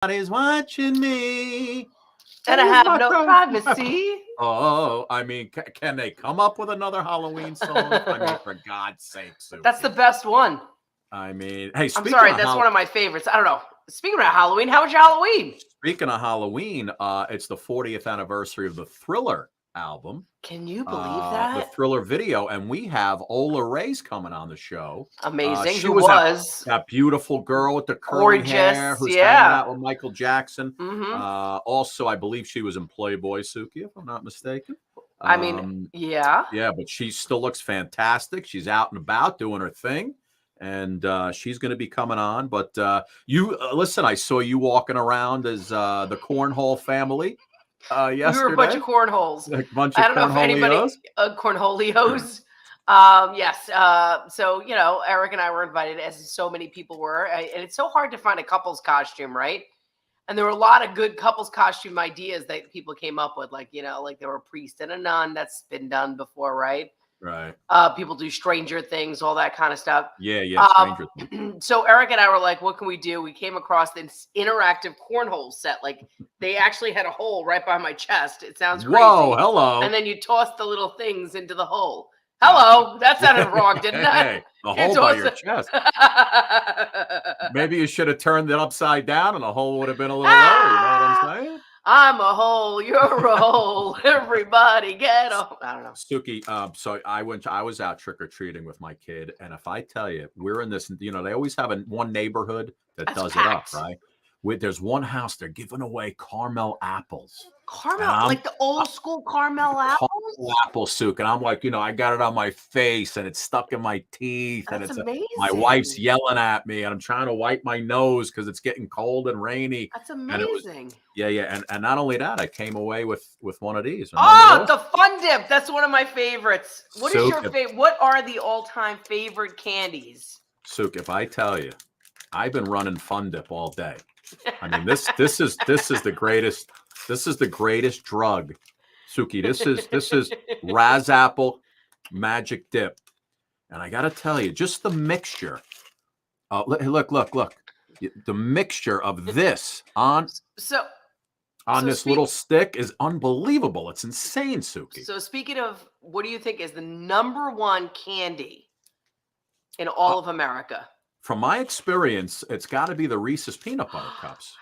Everybody's watching me. And I have no privacy. Oh, I mean, can they come up with another Halloween song? I mean, for God's sake, Suki. That's the best one. I mean, hey, I'm sorry, that's one of my favorites. I don't know. Speaking of Halloween, how was your Halloween? Speaking of Halloween, it's the 40th anniversary of the Thriller album. Can you believe that? The Thriller video, and we have Ola Ray's coming on the show. Amazing. She Who was that beautiful girl with the curly hair who's hanging out with Michael Jackson. Also, I believe she was in Playboy, Suki, if I'm not mistaken. I mean, yeah. Yeah, but she still looks fantastic. She's out and about doing her thing. And she's going to be coming on. But you listen, I saw you walking around as the Cornhole family yesterday. We were a bunch of cornholes. A bunch of I don't know if anybody cornholios. Yes. So, you know, Eric and I were invited, as so many people were. And it's so hard to find a couple's costume, right? And there were a lot of good couple's costume ideas that people came up with. Like, you know, like there were a priest and a nun. That's been done before, right? Right. People do Stranger Things, all that kind of stuff. Yeah, Stranger Things. So Eric and I were like, what can we do? We came across this interactive cornhole set. Like they actually had a hole right by my chest. It sounds crazy. Whoa, hello. And then you toss the little things into the hole. Hello. That sounded wrong, didn't it? Hey, the hole by your chest. Maybe you should have turned it upside down and the hole would have been a little lower. You know what I'm saying? I'm a hole, you're a hole. Everybody get a. I don't know. Suki, so I was out trick-or-treating with my kid, and if I tell you, we're in this, you know, they always have one neighborhood that does packed. It up, right? There's one house, they're giving away caramel apples. Caramel, like the old school caramel apples? Apple Suki. And I'm like, you know, I got it on my face and it's stuck in my teeth. That's and amazing. My wife's yelling at me and I'm trying to wipe my nose because it's getting cold and rainy. That's amazing. And not only that, I came away with one of these. Remember the Fun Dip. That's one of my favorites. What is your favorite? What are the all-time favorite candies? Suki, if I tell you, I've been running Fun Dip all day. I mean, this is the greatest. This is the greatest drug, Suki. This is Raz Apple Magic Dip, and I got to tell you, just the mixture. Look. The mixture of this on this little stick is unbelievable. It's insane, Suki. So speaking of, what do you think is the #1 candy in all of America? From my experience, it's got to be the Reese's Peanut Butter Cups.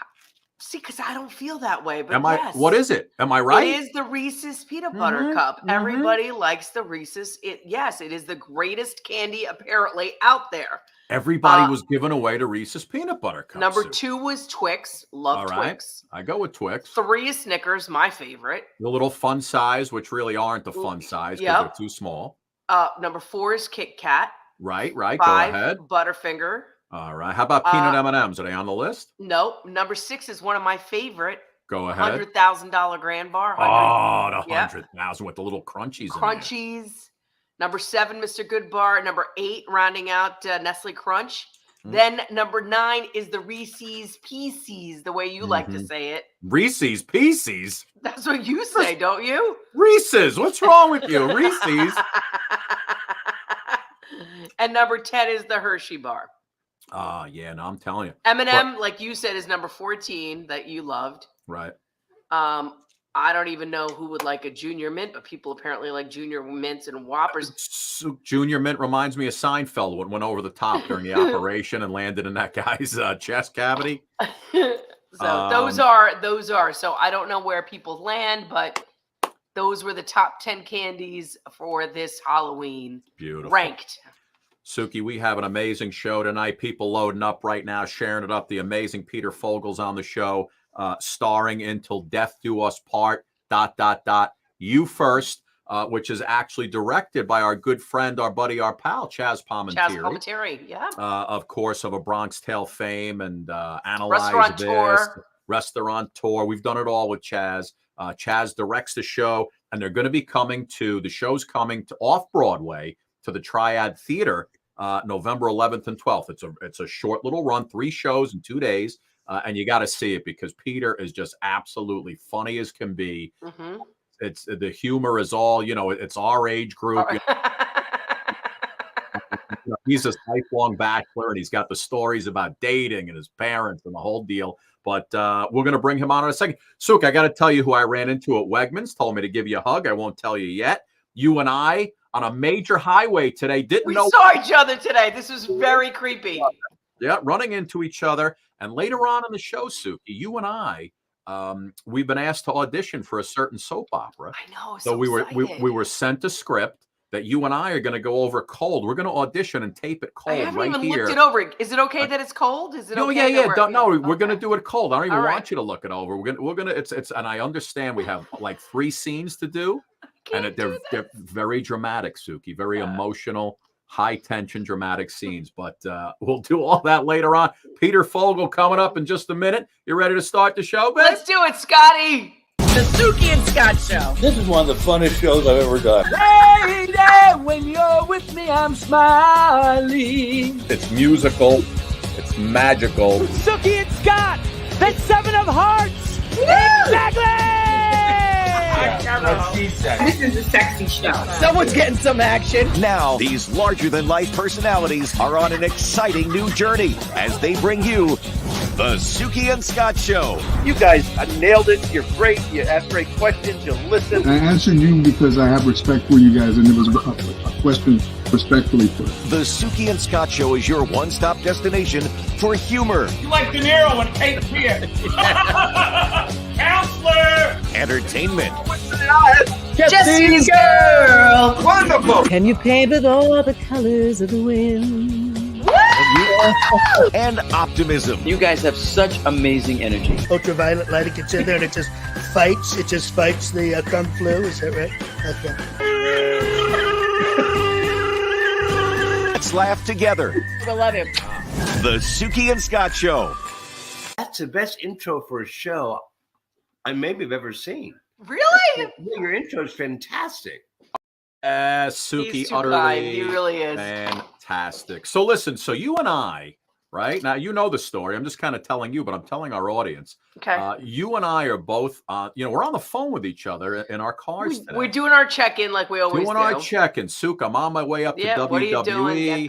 See, because I don't feel that way, but yes. What is it? Am I right? It is the Reese's Peanut Butter Cup. Everybody likes the Reese's. Yes, it is the greatest candy apparently out there. Everybody was given away to Reese's Peanut Butter Cups. #2 was Twix. Love Twix. I go with Twix. 3 is Snickers, my favorite. The little fun size, which really aren't the fun size because they're too small. #4 is Kit Kat. Right. 5, go ahead. Butterfinger. All right. How about peanut M&Ms? Are they on the list? No. #6 is one of my favorite. Go ahead. $100,000 Grand Bar. Oh, the 100,000 with the little crunchies. Crunchies. #7, Mr. Good Bar. #8, rounding out Nestle Crunch. Then #9 is the Reese's Pieces, the way you like to say it. Reese's Pieces? That's what you say, don't you? Reese's. What's wrong with you? Reese's. And #10 is the Hershey Bar. Yeah, no, I'm telling you. M&M, like you said, is #14 that you loved. Right. I don't even know who would like a Junior Mint, but people apparently like Junior Mints and Whoppers. Junior Mint reminds me of Seinfeld when it went over the top during the operation and landed in that guy's chest cavity. So those are. So I don't know where people land, but those were the top 10 candies for this Halloween. Beautiful. Ranked. Suki, we have an amazing show tonight. People loading up right now, sharing it up. The amazing Peter Fogel's on the show, starring Until Death Do Us Part, ... You First, which is actually directed by our good friend, our buddy, our pal, Chaz Palminteri. Chaz Palminteri, yeah. Of course, of A Bronx Tale fame and Analyze This. Restaurateur. We've done it all with Chaz. Chaz directs the show, and they're going to be the show's coming to off-Broadway to the Triad Theater November 11th and 12th. It's a short little run, 3 shows in 2 days, and you got to see it because Peter is just absolutely funny as can be. It's the humor is all, it's our age group. he's a lifelong bachelor, and he's got the stories about dating and his parents and the whole deal. But we're going to bring him on in a second. Suk, I got to tell you who I ran into at Wegmans. Told me to give you a hug. I won't tell you yet. You and I on a major highway today. We saw each other today. This was very creepy. Yeah, running into each other. And later on in the show, Suki, you and I, we've been asked to audition for a certain soap opera. I know. So we were sent a script that you and I are going to go over cold. We're going to audition and tape it cold I haven't right even here. looked it over. Is it okay that it's cold? Is it okay? Yeah. We're going to do it cold. I don't even All right. want you to look it over. We're gonna. It's. And I understand we have like 3 scenes to do, and they're very dramatic, Suki. Very emotional, high tension, dramatic scenes. But we'll do all that later on. Peter Fogel coming up in just a minute. You ready to start the show, babe? Let's do it, Scotty. The Suki and Scott Show. This is one of the funnest shows I've ever done. Lady, when you're with me, I'm smiling. It's musical. It's magical. Suki and Scott, the 7 of Hearts. Exactly. What she said. This is a sexy show. Someone's getting some action. Now, these larger-than-life personalities are on an exciting new journey as they bring you the Suki and Scott Show. You guys nailed it. You're great. You ask great questions. You listen. I answered you because I have respect for you guys, and it was a question respectfully put. The Suki and Scott Show is your one-stop destination for humor, You like De Niro and Cape Fear. Counselor! entertainment, Jesse's girl! Wonderful. Can you paint with all the colors of the wind? and optimism. You guys have such amazing energy. Ultraviolet light, it gets in there and it just fights the kung flu, is that right? Okay. Let's laugh together. I love him. The Suki and Scott Show. That's the best intro for a show I maybe have ever seen. Really? Your intro is fantastic. Suki, He's too utterly kind. He really is. fantastic. So listen, so you and I, right? Now, you know the story. I'm just kind of telling you, but I'm telling our audience. Okay. You and I are both, we're on the phone with each other in our cars today. We're doing our check-in like we always do. Doing our check-in. Suk, I'm on my way up to WWE. What are you doing?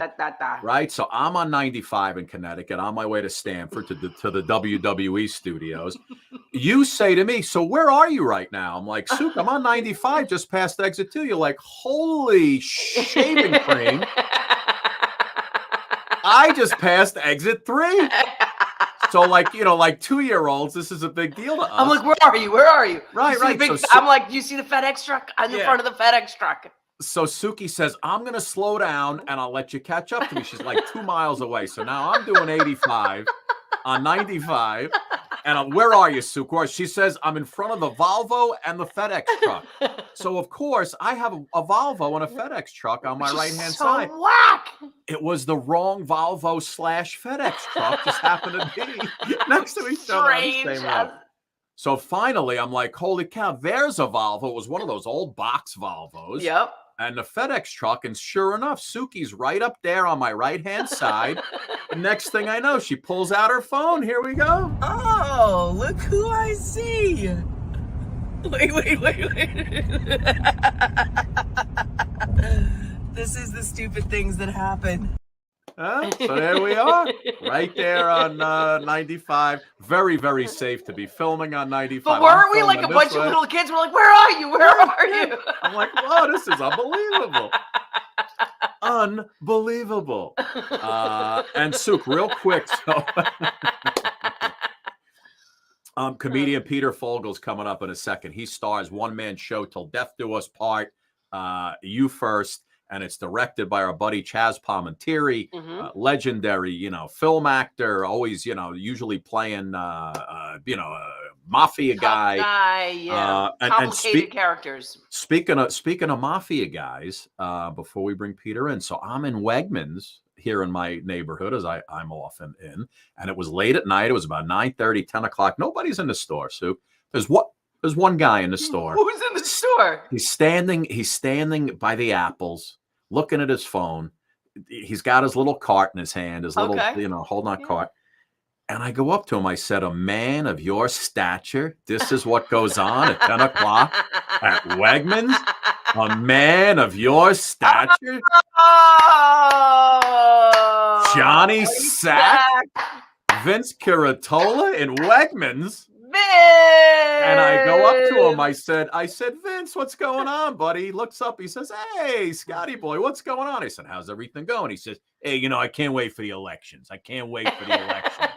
Right? So I'm on 95 in Connecticut, on my way to Stamford to the WWE studios. You say to me, so where are you right now? I'm like, Suk, I'm on 95, just past exit 2. You're like, holy shaving cream. I just passed exit 3. So like 2-year-olds, this is a big deal to us. I'm like, where are you? Where are you? Right. I'm like, do you see the FedEx truck? I'm in front of the FedEx truck. So Suki says, I'm going to slow down and I'll let you catch up to me. She's like 2 miles away. So now I'm doing 85 on 95. And where are you, Suki? She says, I'm in front of the Volvo and the FedEx truck. So, of course, I have a Volvo and a FedEx truck on my right-hand side. Whack. It was the wrong Volvo / FedEx truck. Just happened to be next to each other on the same road. So finally, I'm like, holy cow, there's a Volvo. It was one of those old box Volvos. Yep. And the FedEx truck, and sure enough, Suki's right up there on my right-hand side. Next thing I know, she pulls out her phone. Here we go. Oh, look who I see. Wait. This is the stupid things that happen. So there we are, right there on 95. Very, very safe to be filming on 95. But weren't we like a bunch of little kids? We're like, where are you? Where are you? I'm like, whoa, this is unbelievable. Unbelievable. And Suk, real quick, so comedian Peter Fogel's coming up in a second. He stars one-man show Till Death Do Us Part, You First. And it's directed by our buddy Chaz Palminteri, legendary, film actor, always, usually playing, mafia guy. Yeah. And complicated characters. Speaking of mafia guys, before we bring Peter in, so I'm in Wegmans here in my neighborhood, as I'm often in, and it was late at night. It was about 9:30, 10 o'clock. Nobody's in the store, Sue. There's one guy in the store. Who's in the store? He's standing by the apples, looking at his phone. He's got his little cart in his hand, his little, holding on cart. And I go up to him. I said, a man of your stature, this is what goes on at 10 o'clock at Wegmans? A man of your stature, Oh, Johnny Sack, Vince Curatola in Wegmans. And I go up to him. I said, Vince, what's going on, buddy? He looks up. He says, hey, Scotty boy, what's going on? I said, how's everything going? He says, hey, I can't wait for the elections. I can't wait for the elections.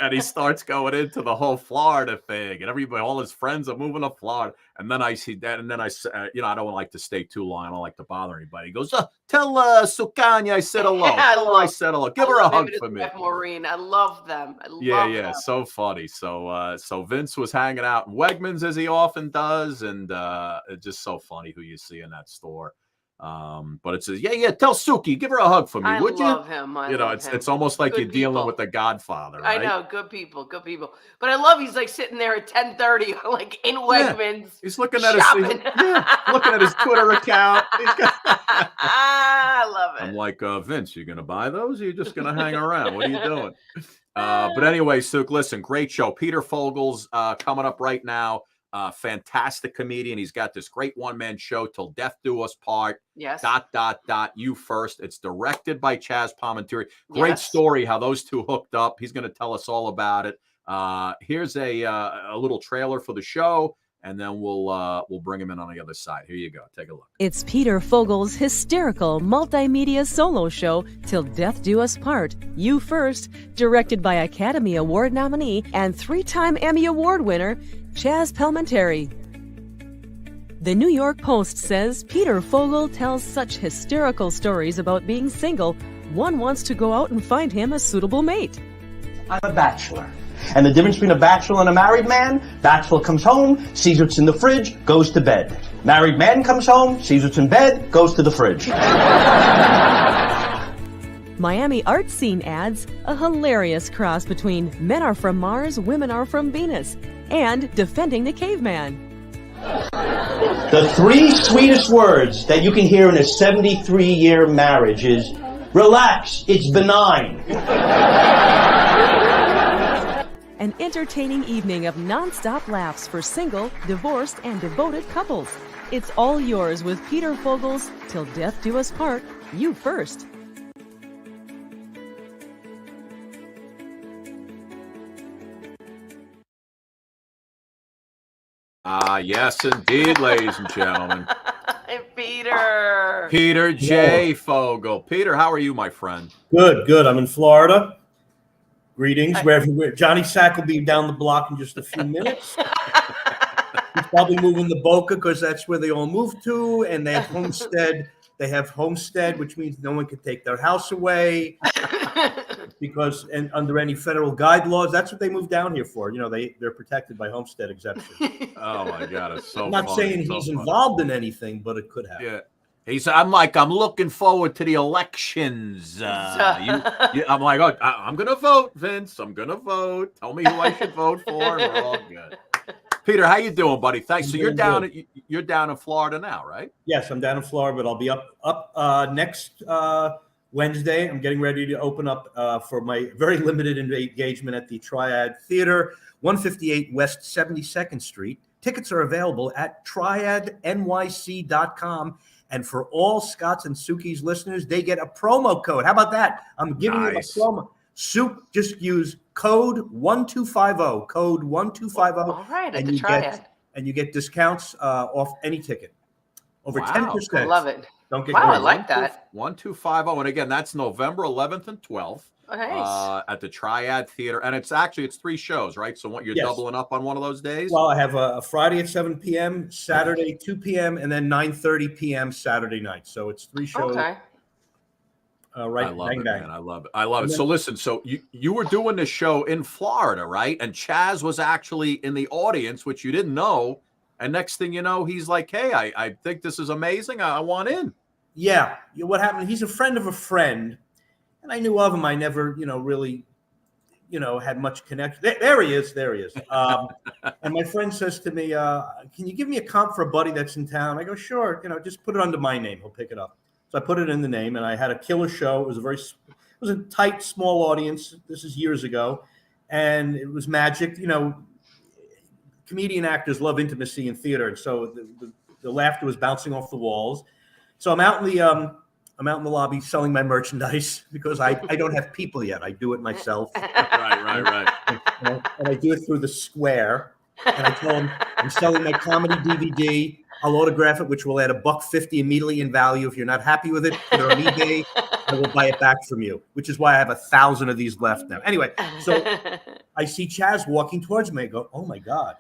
And he starts going into the whole Florida thing, and everybody, all his friends are moving to Florida. And then I see that, and then I say, I don't like to stay too long. I don't like to bother anybody. He goes, tell Sukanya I said hello. I said hello. Give her a hug for me. Maureen, I love them. I love them. So funny. So Vince was hanging out in Wegmans as he often does, and it's just so funny who you see in that store. But it says, tell Suki, give her a hug for me, would you? I love him. It's almost like you're dealing with the Godfather, right? I know, good people. But I love he's like sitting there at 10:30, like in Wegmans. Yeah. He's looking at looking at his Twitter account. I love it. I'm like, Vince, you gonna buy those? Or you just gonna hang around? What are you doing? But anyway, Suk, listen, great show. Peter Fogel's coming up right now. Fantastic comedian. He's got this great one-man show, Till Death Do Us Part. Yes. ... You First. It's directed by Chaz Palminteri. Great story how those two hooked up. He's going to tell us all about it. Here's a little trailer for the show, and then we'll bring him in on the other side. Here you go. Take a look. It's Peter Fogel's hysterical multimedia solo show, Till Death Do Us Part, You First, directed by Academy Award nominee and 3-time Emmy Award winner, Chaz Palminteri. The New York Post says Peter Fogel tells such hysterical stories about being single, one wants to go out and find him a suitable mate. I'm a bachelor. And the difference between a bachelor and a married man, bachelor comes home, sees what's in the fridge, goes to bed. Married man comes home, sees what's in bed, goes to the fridge. Miami art scene adds a hilarious cross between Men Are From Mars, Women Are From Venus, and Defending the Caveman. The 3 sweetest words that you can hear in a 73-year marriage is, relax, it's benign. An entertaining evening of non-stop laughs for single, divorced, and devoted couples. It's all yours with Peter Fogel's Till Death Do Us Part, You First. Yes, indeed, ladies and gentlemen. Peter J. Fogel. Peter, how are you, my friend? Good. I'm in Florida. Greetings. Where Johnny Sack will be down the block in just a few minutes. He's probably moving to Boca because that's where they all moved to, and they have homestead. They have homestead, which means no one can take their house away because, and under any federal guide laws, that's what they moved down here for. They're protected by homestead exemption. Oh my God, it's so. I'm not saying he's involved in anything, but it could happen. Yeah. I'm looking forward to the elections. I'm like, I'm going to vote, Vince. I'm going to vote. Tell me who I should vote for. And we're all good. Peter, how you doing, buddy? Thanks. So you're down in Florida now, right? Yes, I'm down in Florida, but I'll be up next Wednesday. I'm getting ready to open up for my very limited engagement at the Triad Theater, 158 West 72nd Street. Tickets are available at triadnyc.com. And for all Scott's and Suki's listeners, they get a promo code. How about that? I'm giving you a promo. Just use code 1250. Code 1250. All right, at the Triad. And you get discounts off any ticket. Over 10%. I love it. Don't get I like that. 1250. And again, that's November 11th and 12th. Oh, nice. At the Triad Theater. And it's 3 shows, right? So what you're doubling up on one of those days? Well, I have a Friday at 7 p.m., Saturday 2 p.m., and then 9:30 p.m. Saturday night. So it's 3 shows. Okay. Right, I love it, man. I love it. So listen, so you were doing this show in Florida, right? And Chaz was actually in the audience, which you didn't know. And next thing you know, he's like, hey, I think this is amazing. I want in. Yeah. What happened? He's a friend of a friend. And I knew of him. I never, really, had much connection. There he is. And my friend says to me, can you give me a comp for a buddy that's in town? I go, sure. Just put it under my name. He'll pick it up. So I put it in the name, and I had a killer show. It was a tight, small audience. This is years ago, and it was magic. Comedian actors love intimacy in theater, and so the laughter was bouncing off the walls. So I'm out in the lobby selling my merchandise because I don't have people yet. I do it myself. Right. And I do it through the square. And I tell them I'm selling my comedy DVD. I'll autograph it, which will add $1.50 immediately in value. If you're not happy with it, put it on eBay. I will buy it back from you, which is why I have 1,000 of these left now. Anyway, so I see Chaz walking towards me. I go, oh my God.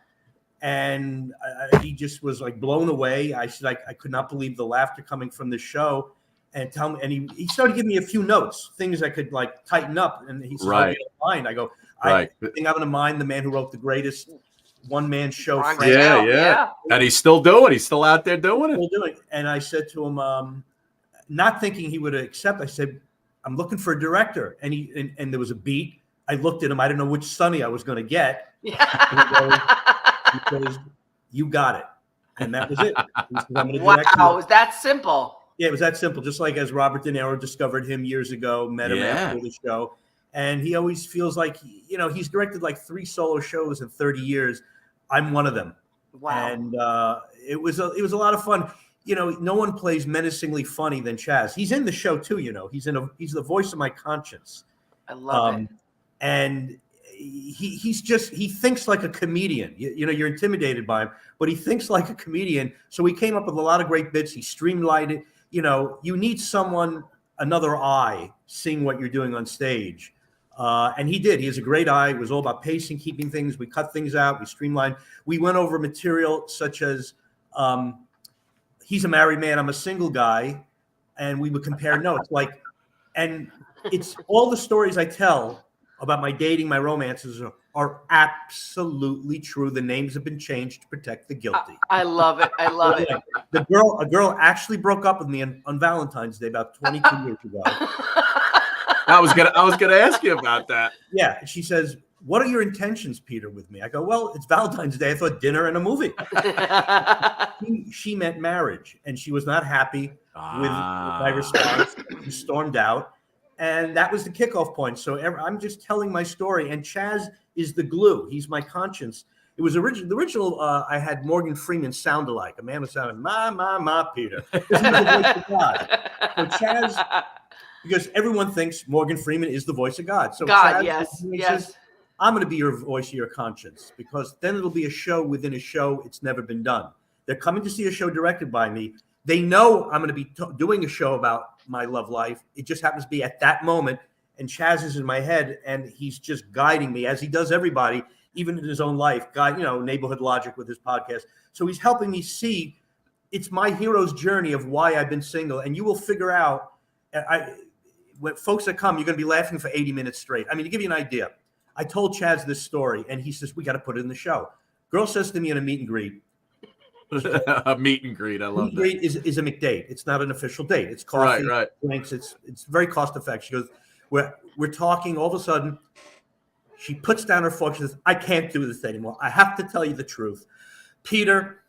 And he just was like blown away. I said, I could not believe the laughter coming from this show. And tell me, and he started giving me a few notes, things I could like tighten up. And he said, Right. mind. I go, Right. I think I'm going to mind the man who wrote the greatest one-man show. Yeah. And he's still doing. He's still out there doing it. Still doing. And I said to him, not thinking he would accept, I said, I'm looking for a director. And and there was a beat. I looked at him. I didn't know which Sonny I was going to get. He goes, you got it. And that was it. He said, wow, it was that simple. Yeah, it was that simple. Just like as Robert De Niro discovered him years ago, met him after the show. And he always feels like, he's directed like 3 solo shows in 30 years. I'm one of them. Wow. And it was a lot of fun. No one plays menacingly funny than Chaz. He's in the show too, He's the voice of my conscience. I love it. And he thinks like a comedian. You're intimidated by him, but he thinks like a comedian. So he came up with a lot of great bits. He streamlined it. You need someone, another eye, seeing what you're doing on stage. And he did. He has a great eye. It was all about pacing, keeping things. We cut things out. We streamlined. We went over material such as he's a married man. I'm a single guy. And we would compare notes. And it's all the stories I tell about my dating, my romances are absolutely true. The names have been changed to protect the guilty. I love it. I love it. A girl actually broke up with me on Valentine's Day about 22 years ago. I was gonna ask you about that. Yeah, she says, "What are your intentions, Peter, with me?" I go, "Well, it's Valentine's Day. I thought dinner and a movie." She meant marriage, and she was not happy with my response. She stormed out. And that was the kickoff point. So I'm just telling my story, and Chaz is the glue. He's my conscience. It was the original. I had Morgan Freeman sound alike. A man was sounding, ma, Peter. This is the voice of God. So Chaz, because everyone thinks Morgan Freeman is the voice of God. So God, Chaz yes. says, I'm going to be your voice of your conscience, because then it'll be a show within a show. It's never been done. They're coming to see a show directed by me. They know I'm going to be doing a show about my love life. It just happens to be at that moment. And Chaz is in my head, and he's just guiding me, as he does everybody, even in his own life. Neighborhood Logic with his podcast. So he's helping me see it's my hero's journey of why I've been single. And you will figure out, when folks that come, you're going to be laughing for 80 minutes straight. I mean, to give you an idea, I told Chaz this story, and he says, we got to put it in the show. Girl says to me in a meet and greet, a meet and greet. I love that. Meet and greet is a McDate. It's not an official date. It's coffee, drinks. It's very cost effective. She goes, we're talking. All of a sudden, she puts down her fork. She says, I can't do this anymore. I have to tell you the truth. Peter,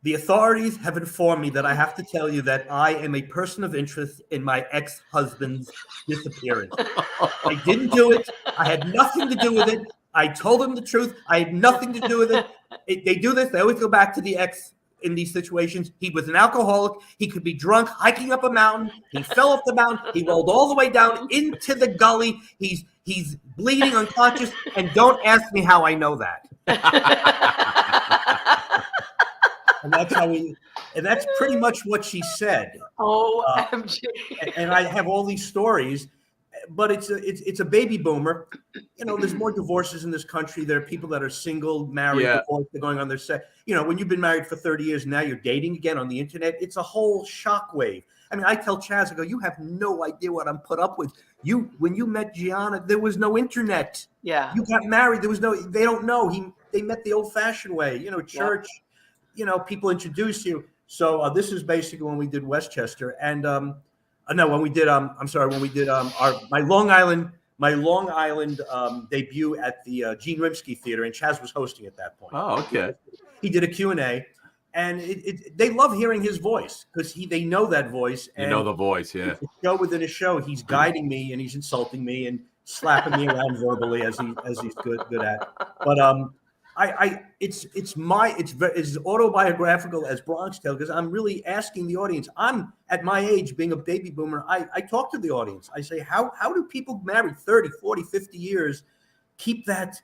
the authorities have informed me that I have to tell you that I am a person of interest in my ex-husband's disappearance. I didn't do it. I had nothing to do with it. I told him the truth. I had nothing to do with it. They do this. They always go back to the ex in these situations. He was an alcoholic. He could be drunk, hiking up a mountain. He fell off the mountain. He rolled all the way down into the gully. He's bleeding, unconscious. And don't ask me how I know that. And that's how and that's pretty much what she said. OMG. And I have all these stories. But it's a baby boomer. There's more divorces in this country. There are people that are single, married, divorced, they're going on their set. When you've been married for 30 years, now you're dating again on the internet. It's a whole shockwave. I mean, I tell Chaz, I go, you have no idea what I'm put up with. When you met Gianna, there was no internet. Yeah. You got married. There was they don't know. They met the old fashioned way, church, people introduce you. So this is basically when we did Westchester. And, when we did my Long Island debut at the Gene Rimsky Theater, and Chaz was hosting at that point. Oh, okay. He did a Q&A, and they love hearing his voice because they know that voice. And the voice, yeah. It's a show within a show. He's guiding me and he's insulting me and slapping me around verbally as he's good at. But it's as autobiographical as Bronx Tale, because I'm really asking the audience. I'm at my age, being a baby boomer, I talk to the audience. I say, how do people married 30, 40, 50 years keep that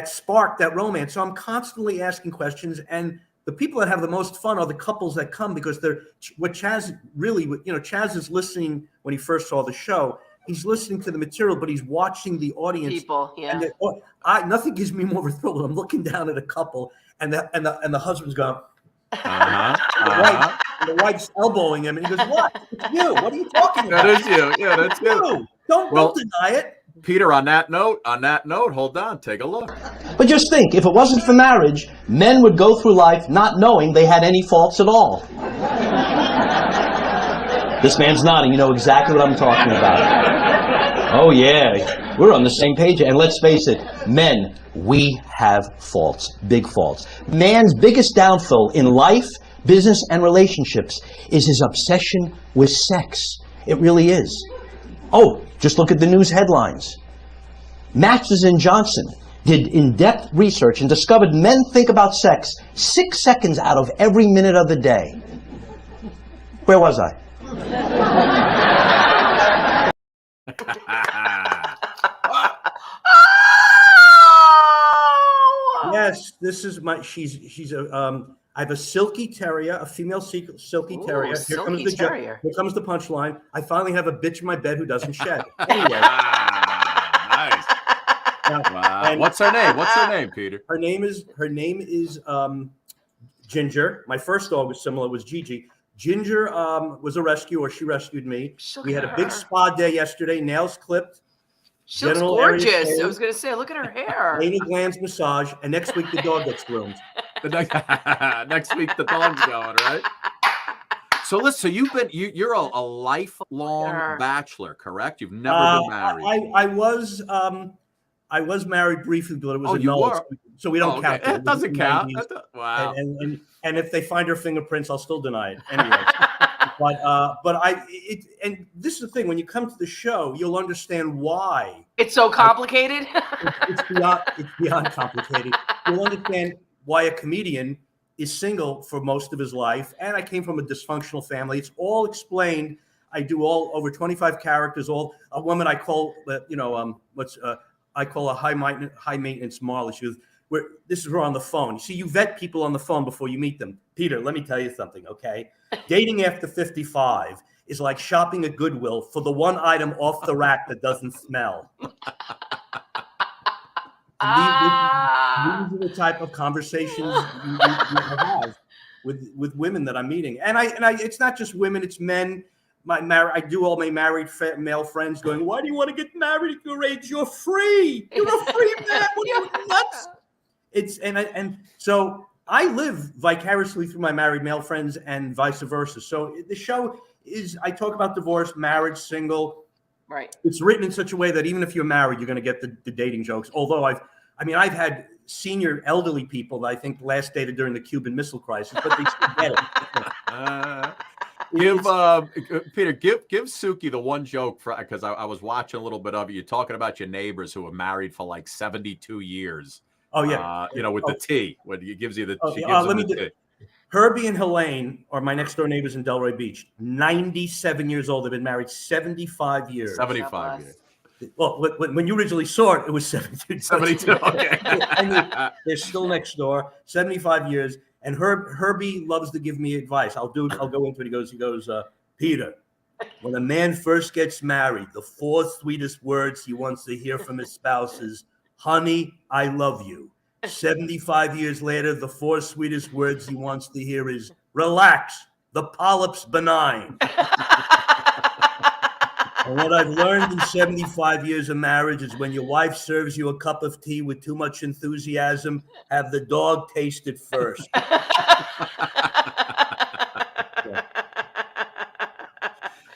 spark, that romance? So I'm constantly asking questions, and the people that have the most fun are the couples that come, because they're what Chaz really, Chaz is listening when he first saw the show. He's listening to the material, but he's watching the audience. People, yeah. And nothing gives me more of a thrill than I'm looking down at a couple, and the husband's going, and the wife's elbowing him, and he goes, "What? It's you. What are you talking about? That is you. Yeah, that's you. Don't deny it." Peter, on that note, hold on, take a look. But just think, if it wasn't for marriage, men would go through life not knowing they had any faults at all. This man's nodding. You know exactly what I'm talking about. Oh, yeah. We're on the same page. And let's face it, men, we have faults, big faults. Man's biggest downfall in life, business, and relationships is his obsession with sex. It really is. Oh, just look at the news headlines. Masters and Johnson did in-depth research and discovered men think about sex 6 seconds out of every minute of the day. Where was I? Yes, this is my. She's a. I have a silky terrier, a female silky terrier. Here comes the terrier. Here comes the punchline. I finally have a bitch in my bed who doesn't shed. Anyway. Nice. Now, wow. What's her name? What's her name, Peter? Her name is Ginger. My first dog was similar. Was Gigi. Ginger was a rescue, or she rescued me. We had a big spa day yesterday. Nails clipped. She looks gorgeous. I was going to say, look at her hair. Anal glands massage, and next week the dog gets groomed. Next week the dog's going, right? So listen, so you're a lifelong bachelor, correct? You've never been married. I was married briefly, but it was annulled, so we don't count. It doesn't count. Wow. And if they find her fingerprints, I'll still deny it anyway. And this is the thing: when you come to the show, you'll understand why it's so complicated. It's beyond complicated. You'll understand why a comedian is single for most of his life. And I came from a dysfunctional family. It's all explained. I do all over 25 characters. All a woman I call, I call a high maintenance Marley. She was. This is her on the phone. You see, you vet people on the phone before you meet them. Peter, let me tell you something, okay? Dating after 55 is like shopping at Goodwill for the one item off the rack that doesn't smell. These are the type of conversations you have with women that I'm meeting, and I it's not just women; it's men. I do all my married male friends going, "Why do you want to get married at your age? You're free. You're a free man. What are you nuts?" So I live vicariously through my married male friends and vice versa. So the show is, I talk about divorce, marriage, single. Right. It's written in such a way that even if you're married, you're going to get the dating jokes. Although I've had senior elderly people that I think last dated during the Cuban Missile Crisis, but they still get it. Peter, give Suki the one joke, because I was watching a little bit of it. You're talking about your neighbors who were married for like 72 years. Oh yeah, with the tea, when he gives you the. Tea. Herbie and Helene are my next door neighbors in Delray Beach. 97 years old. They've been married 75 years. 75 years. Well, when you originally saw it, it was 72. 72. Okay. And they're still next door. 75 years. And Herbie loves to give me advice. I'll go into it. He goes, Peter, when a man first gets married, the 4 sweetest words he wants to hear from his spouse is, "Honey, I love you." 75 years later, the 4 sweetest words he wants to hear is, "Relax, the polyp's benign." And what I've learned in 75 years of marriage is when your wife serves you a cup of tea with too much enthusiasm, have the dog taste it first.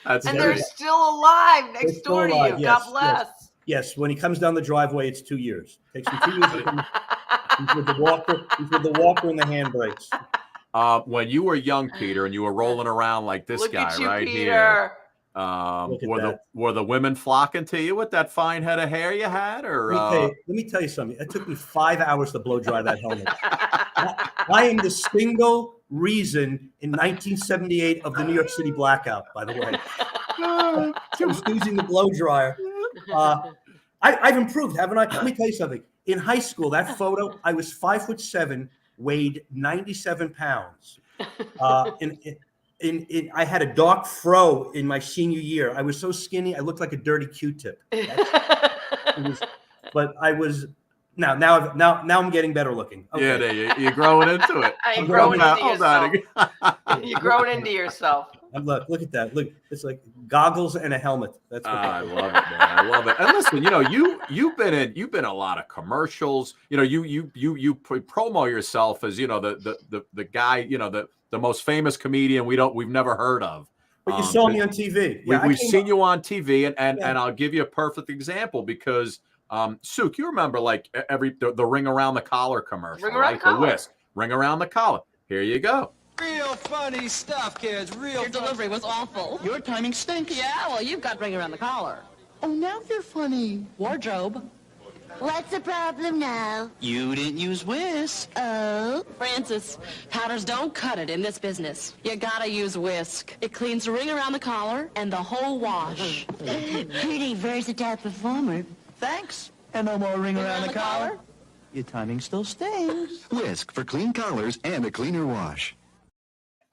And they're still alive next door to you. God bless. Yes, when he comes down the driveway, it's 2 years. It takes him 2 years to come. He's with the walker. He's with the walker and the handbrakes. When you were young, Peter, and you were rolling around like this guy right Peter. Look at Were the women flocking to you with that fine head of hair you had, or Let me tell you something. It took me 5 hours to blow dry that helmet. I am the single reason in 1978 of the New York City blackout, by the way. I was using the blow dryer. I've improved, haven't I? Let me tell you something. In high school, that photo, I was 5'7", weighed 97 pounds. I had a dark fro in my senior year. I was so skinny, I looked like a dirty Q-tip. But I was now I'm getting better looking. Okay. Yeah, you're growing into it. You're growing into yourself. You're growing into yourself. Look at that. Look, it's like goggles and a helmet. That's what I love it, man. I love it. And listen, you've been in a lot of commercials. You promo yourself as the guy, the most famous comedian we've never heard of. But you saw me on TV. Yeah, we've seen you on TV, and I'll give you a perfect example because Suk, you remember like the ring around the collar commercial, right? The whisk, ring around the collar. Here you go. Real funny stuff, kids. Your delivery was awful. Your timing stinks. Yeah, well, you've got ring around the collar. Oh, now they're funny. Wardrobe. What's the problem now? You didn't use whisk. Oh? Francis, powders don't cut it in this business. You gotta use whisk. It cleans the ring around the collar and the whole wash. Pretty versatile performer. Thanks. And no more ring around the collar? Your timing still stings. Whisk for clean collars and a cleaner wash.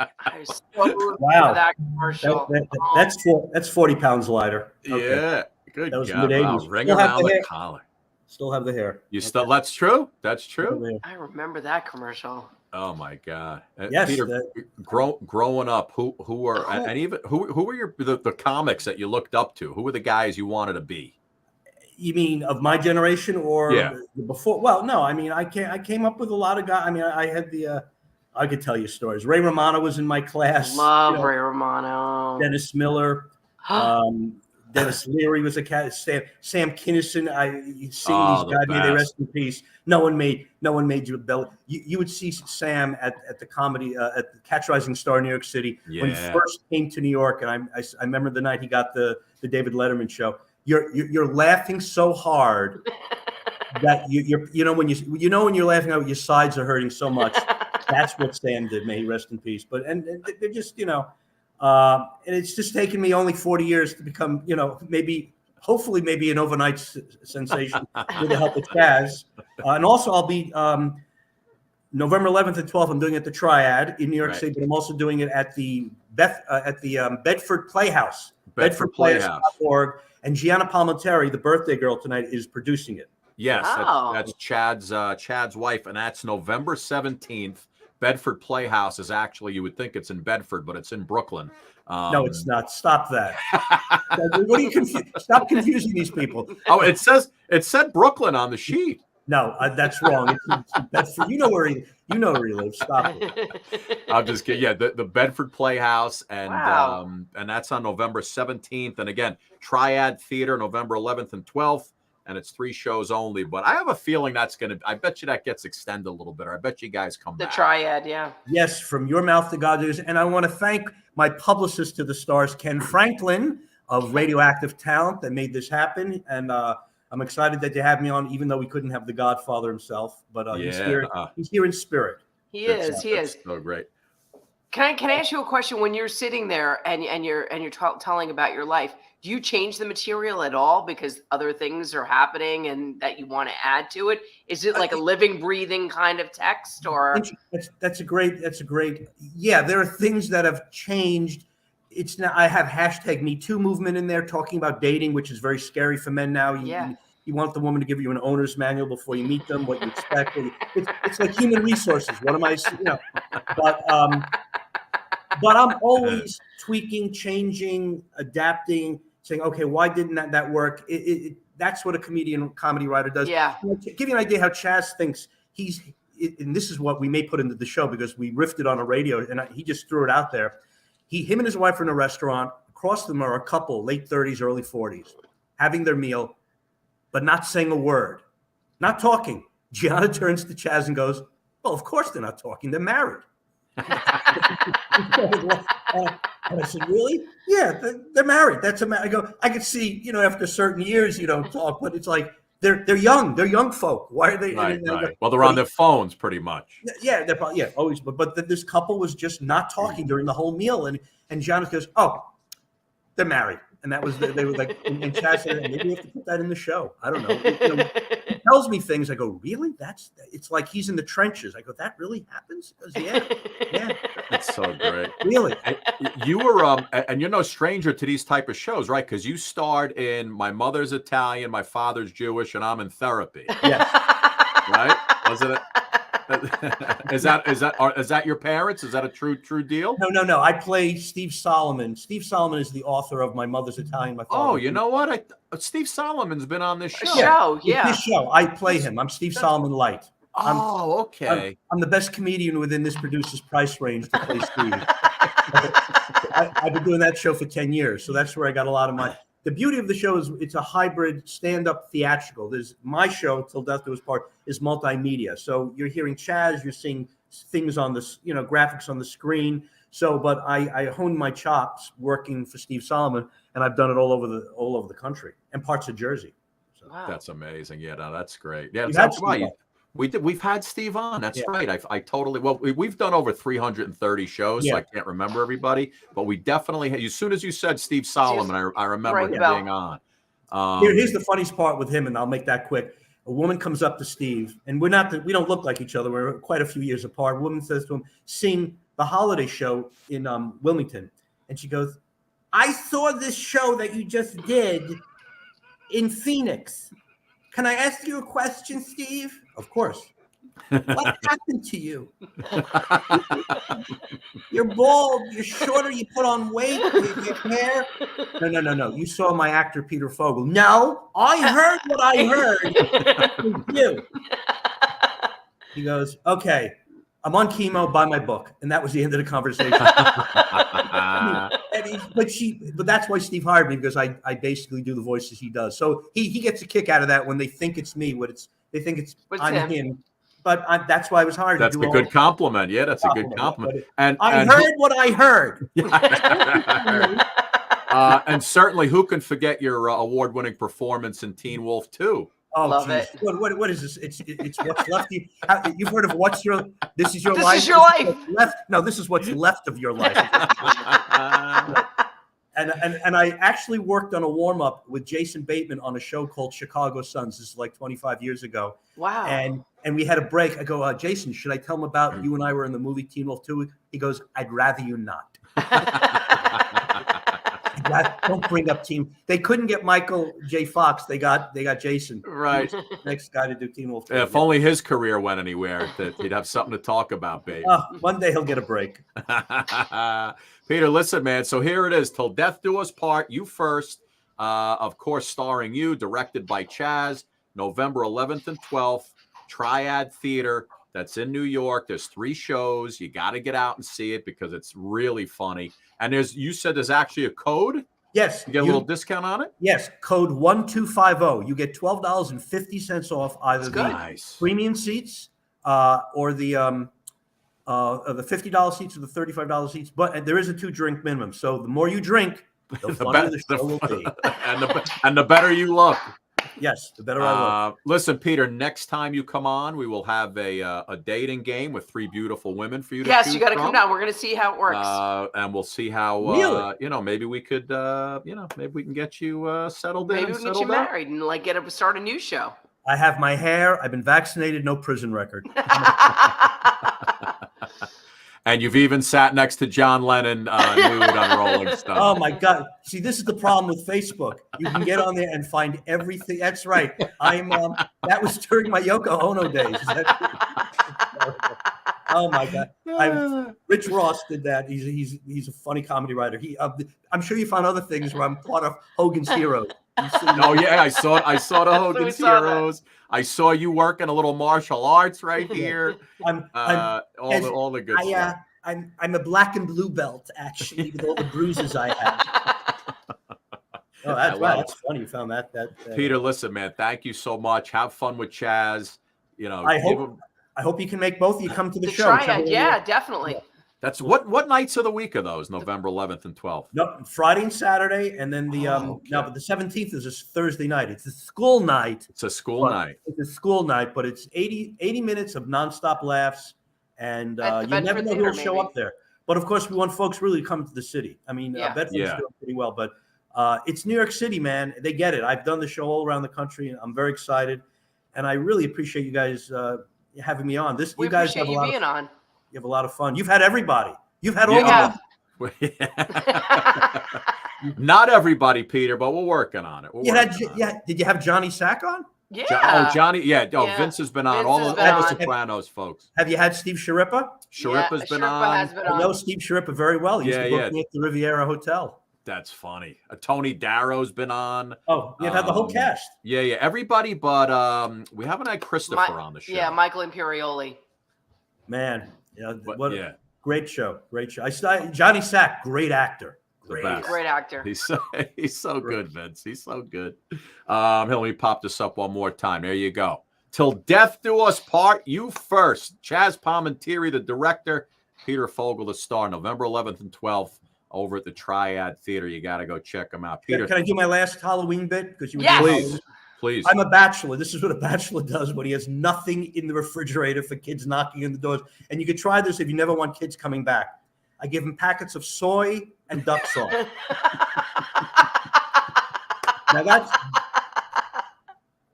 I was so wow. that commercial. That's 40 pounds lighter. Okay. Yeah, good. That was God, mid-80s. wow. Ring around the collar. Still have the hair. You still? That's true. That's true. I remember that commercial. Oh my God. Yes. Peter, growing up, who were and even who were the comics that you looked up to? Who were the guys you wanted to be? You mean of my generation or before? Well, no. I mean, I came up with a lot of guys. I mean, I had I could tell you stories. Ray Romano was in my class. Love Ray Romano. Dennis Miller. Dennis Leary was a cat. Sam Kinison. Seeing these guys, may they rest in peace. No one made you belly. You would see Sam at the comedy at the Catch Rising Star in New York City when he first came to New York, and I remember the night he got the David Letterman show. You're laughing so hard that when you're laughing out, your sides are hurting so much. That's what Sam did. May he rest in peace. But and they're just and it's just taken me only 40 years to become hopefully maybe an overnight sensation with the help of Chaz. And also I'll be November 11th and 12th. I'm doing it at the Triad in New York City, but I'm also doing it at the Bedford Playhouse. BedfordPlayhouse.org. And Gianna Palminteri, the birthday girl tonight, is producing it. Yes, that's Chad's wife, and that's November 17th. Bedford Playhouse is actually, you would think it's in Bedford, but it's in Brooklyn. No, it's not. Stop that. What are you Stop confusing these people. Oh, it said Brooklyn on the sheet. No, that's wrong. It's Bedford. You know where he lives. Stop it. I'm just kidding. Yeah, the Bedford Playhouse, and that's on November 17th. And again, Triad Theater, November 11th and 12th. And it's 3 shows only, but I have a feeling I bet you that gets extended a little bit, or I bet you guys come back. The Triad, yeah. Yes, from your mouth to God's ears. And I want to thank my publicist to the stars, Ken Franklin of Radioactive Talent, that made this happen. And I'm excited that you have me on, even though we couldn't have the Godfather himself, but he's here in spirit. He is. So great. Can I ask you a question? When you're sitting there and you're telling about your life, do you change the material at all because other things are happening and that you want to add to it? Is it like a living, breathing kind of text, or? That's a great. Yeah, there are things that have changed. It's now I have hashtag Me Too movement in there talking about dating, which is very scary for men now. You want the woman to give you an owner's manual before you meet them, what you expect. It's like human resources. What am I? But I'm always tweaking, changing, adapting, saying, okay, why didn't that work? That's what a comedy writer does. Yeah. Give you an idea how Chaz thinks. And this is what we may put into the show because we riffed it on a radio, and he just threw it out there. Him and his wife are in a restaurant. Across them are a couple, late 30s, early 40s, having their meal, but not saying a word, not talking. Gianna turns to Chaz and goes, well, of course they're not talking. They're married. And I said, really? Yeah, they're married. That's a. I go. I could see, after certain years you don't talk, but it's like they're young. They're young folk. Why are they? Right, and I go, right. Well, they're on their phones pretty much. Yeah, they're probably, always. But this couple was just not talking during the whole meal, and Jonathan goes, "Oh, they're married," and that was they were like, and Chaz said, maybe we have to put that in the show. I don't know. He tells me things. I go, really? It's like he's in the trenches. I go, that really happens? He goes, yeah. That's so great. Really? You were and you're no stranger to these type of shows, right? Because you starred in My Mother's Italian, My Father's Jewish, and I'm in Therapy. Yes. Right? Wasn't it? Is that your parents? Is that a true deal? No. I play Steve Solomon. Steve Solomon is the author of My Mother's Italian, My Father's. Oh, you know what? Steve Solomon's been on this show. This show. I play him. I'm Steve Solomon Light. Okay. I'm the best comedian within this producer's price range to play Steve. I've been doing that show for 10 years, so that's where I got a lot of my. The beauty of the show is it's a hybrid stand-up theatrical. There's my show, Till Death Do Us Part, is multimedia. So you're hearing Chaz, you're seeing things on this, graphics on the screen. So, but I honed my chops working for Steve Solomon, and I've done it all over the country and parts of Jersey. So. Wow. That's amazing. Yeah, no, that's great. Yeah, You've that's had right. Steve on. We've had Steve on. That's right. I totally. Well, we've done over 330 shows, so I can't remember everybody, but we definitely. As soon as you said Steve Solomon, I remember him being on. Here's the funniest part with him, and I'll make that quick. A woman comes up to Steve, and we don't look like each other. We're quite a few years apart. A woman says to him, "Sing the holiday show in Wilmington," and she goes, "I saw this show that you just did in Phoenix. Can I ask you a question, Steve?" Of course. What happened to you? You're bald. You're shorter. You put on weight. Your hair. No. You saw my actor Peter Fogel. No, I heard what I heard. You. He goes, okay. I'm on chemo. Buy my book, and that was the end of the conversation. But that's why Steve hired me, because I basically do the voices he does. So he gets a kick out of that when they think it's me. They think I'm him. But that's why I was hired. That's a good compliment. Yeah, that's a good compliment. And I heard what I heard. And certainly, who can forget your award-winning performance in Teen Wolf 2? Oh, love it. What is this? It's what's left. You've heard of this is your life. This is your life. Left. No, this is what's left of your life. And I actually worked on a warm-up with Jason Bateman on a show called Chicago Suns. This is like 25 years ago. Wow. And we had a break. I go, Jason, should I tell him about you and I were in the movie Teen Wolf 2? He goes, I'd rather you not. Don't bring up Team. They couldn't get Michael J. Fox. They got Jason. Right. Next guy to do Teen Wolf 2. If only his career went anywhere, that he'd have something to talk about, baby. One day he'll get a break. Peter, listen, man. So here it is. Till Death Do Us Part. You First. Of course, starring you. Directed by Chaz. November 11th and 12th. Triad Theater. That's in New York. There's 3 shows. You got to get out and see it because it's really funny. And you said there's actually a code? Yes. You get a little discount on it? Yes. Code 1250. You get $12.50 off either the premium seats or the $50 seats or the $35 seats. But there is a 2-drink minimum. So the more you drink, the funnier the show will be. and the better you look. Yes, the better I look. Listen, Peter, next time you come on, we will have a dating game with 3 beautiful women for you to Yes, you got to come down. We're going to see how it works. And we'll see how, maybe we could, maybe we can get you settled in. Maybe we can get you married and start a new show. I have my hair. I've been vaccinated. No prison record. And you've even sat next to John Lennon nude on Rolling Stone. Oh, my God. See, this is the problem with Facebook. You can get on there and find everything. That's right. That was during my Yoko Ono days. Oh, my God. Rich Ross did that. He's a funny comedy writer. I'm sure you found other things where I'm part of Hogan's Heroes. Oh, yeah. I saw the Hogan's Heroes. I saw you working a little martial arts right here. All the good stuff. I'm a black and blue belt, actually, with all the bruises I have. Oh, that's funny. You found that. Peter, listen, man, thank you so much. Have fun with Chaz. I hope you can make both of you come to the show. Triad, yeah, definitely. That's what nights of the week are those? November 11th and 12th. No, Friday and Saturday, and then the okay. now, but the 17th is a Thursday night. It's a school night. It's a school night. It's a school night, but it's 80 minutes of nonstop laughs, and you never know who will show up there. But of course, we want folks really to come to the city. I mean, Bedford's doing pretty well, but it's New York City, man. They get it. I've done the show all around the country, and I'm very excited. And I really appreciate you guys having me on. We you guys appreciate have you being on. You have a lot of fun. You've had everybody. You've had all of them. Not everybody, Peter, but we're working on it. Did you have Johnny Sack on? Yeah. Johnny. Yeah. Oh, Vince has been on. All the Sopranos folks. Have you had Steve Sharippa? Sharippa's been on. I know Steve Sharippa very well. He used to book me at the Riviera Hotel. That's funny. Tony Darrow's been on. Oh, you've had the whole cast. Yeah. Everybody, but we haven't had Christopher on the show. Yeah, Michael Imperioli. Man, great show. Great show. Johnny Sack, great actor. Great actor. He's so good, Vince. He's so good. Let me pop this up one more time. There you go. Till Death Do Us Part, you first. Chaz Palminteri, the director. Peter Fogel, the star. November 11th and 12th over at the Triad Theater. You got to go check them out. Peter, can I do my last Halloween bit? Because Please. I'm a bachelor. This is what a bachelor does when he has nothing in the refrigerator for kids knocking on the doors. And you could try this if you never want kids coming back. I give them packets of soy and duck sauce. Now that's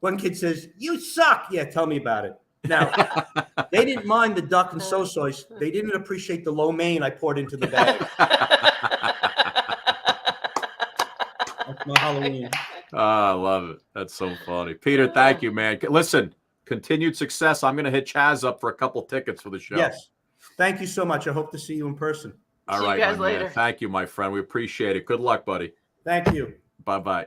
one kid says, "You suck." Yeah, tell me about it. Now they didn't mind the duck and soy sauce. They didn't appreciate the lo mein I poured into the bag. That's my Halloween. Oh, I love it. That's so funny. Peter, thank you, man. Listen, continued success. I'm going to hit Chaz up for a couple tickets for the show. Yes. Thank you so much. I hope to see you in person. All right, see you guys later. Man. Thank you, my friend. We appreciate it. Good luck, buddy. Thank you. Bye-bye.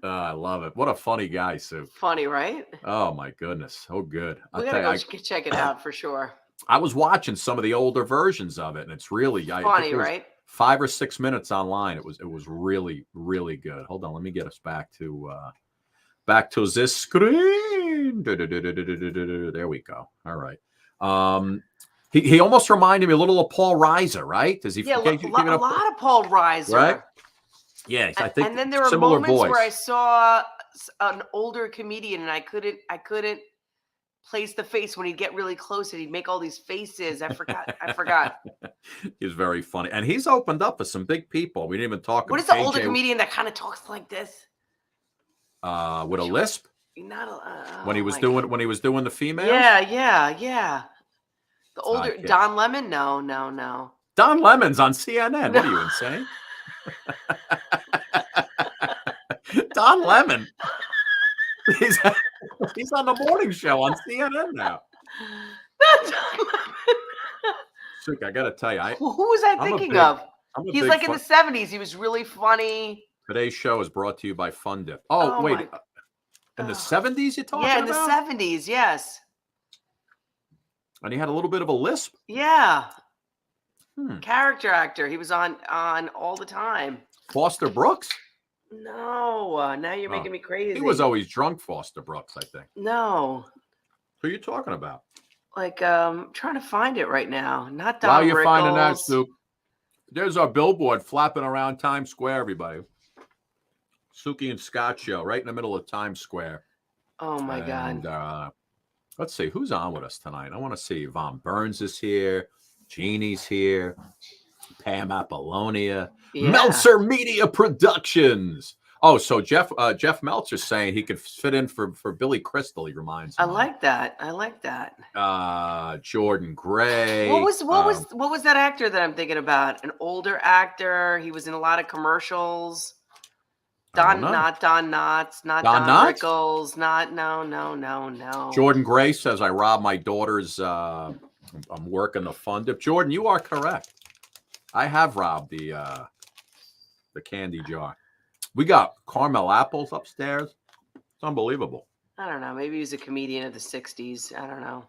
I love it. What a funny guy, Sue. Funny, right? Oh, my goodness. So good. We got to go check it out for sure. I was watching some of the older versions of it, and it's really funny, right? 5 or 6 minutes online. It was really, really good. Hold on, let me get us back to this screen. There we go. All right. He almost reminded me a little of Paul Reiser, right? Does he? Yeah, a lot of Paul Reiser, right? Yeah, I think. And then there were moments where I saw an older comedian, and I couldn't place the face when he'd get really close and he'd make all these faces. I forgot. He's very funny, and he's opened up for some big people. We didn't even talk. What is the older comedian that kind of talks like this? With a lisp. When he was doing the female. Yeah. The older Don Lemon? No. Don Lemon's on CNN. What are you insane? Don Lemon. He's on the morning show on CNN now. Suki, I got to tell you, who was I thinking of? He's like in the 70s. He was really funny. Today's show is brought to you by Fun Dip. Oh wait, in the 70s you're talking about? Yeah, in the 70s, yes. And he had a little bit of a lisp? Yeah. Character actor. He was on all the time. Foster Brooks? No, now you're making me crazy. He was always drunk, Foster Brooks, I think. No. Who are you talking about? Like, trying to find it right now. Not Don While you're Rickles. finding that, Sue, there's our billboard flapping around Times Square, everybody. Suki and Scott show, right in the middle of Times Square. Oh, my God. Let's see, who's on with us tonight? I want to see. Von Burns is here. Jeannie's here. Pam Apollonia. Yeah. Meltzer Media Productions. Oh, so Jeff Meltzer's saying he could fit in for Billy Crystal. He reminds me. I like that. Jordan Gray. What was that actor that I'm thinking about? An older actor. He was in a lot of commercials. Not Don Knotts, not Don Rickles, no. Jordan Gray says I robbed my daughter's. I'm working the Fun Dip. Jordan, you are correct. I have robbed the candy jar. We got caramel apples upstairs. It's unbelievable. I don't know. Maybe he was a comedian of the 60s. I don't know.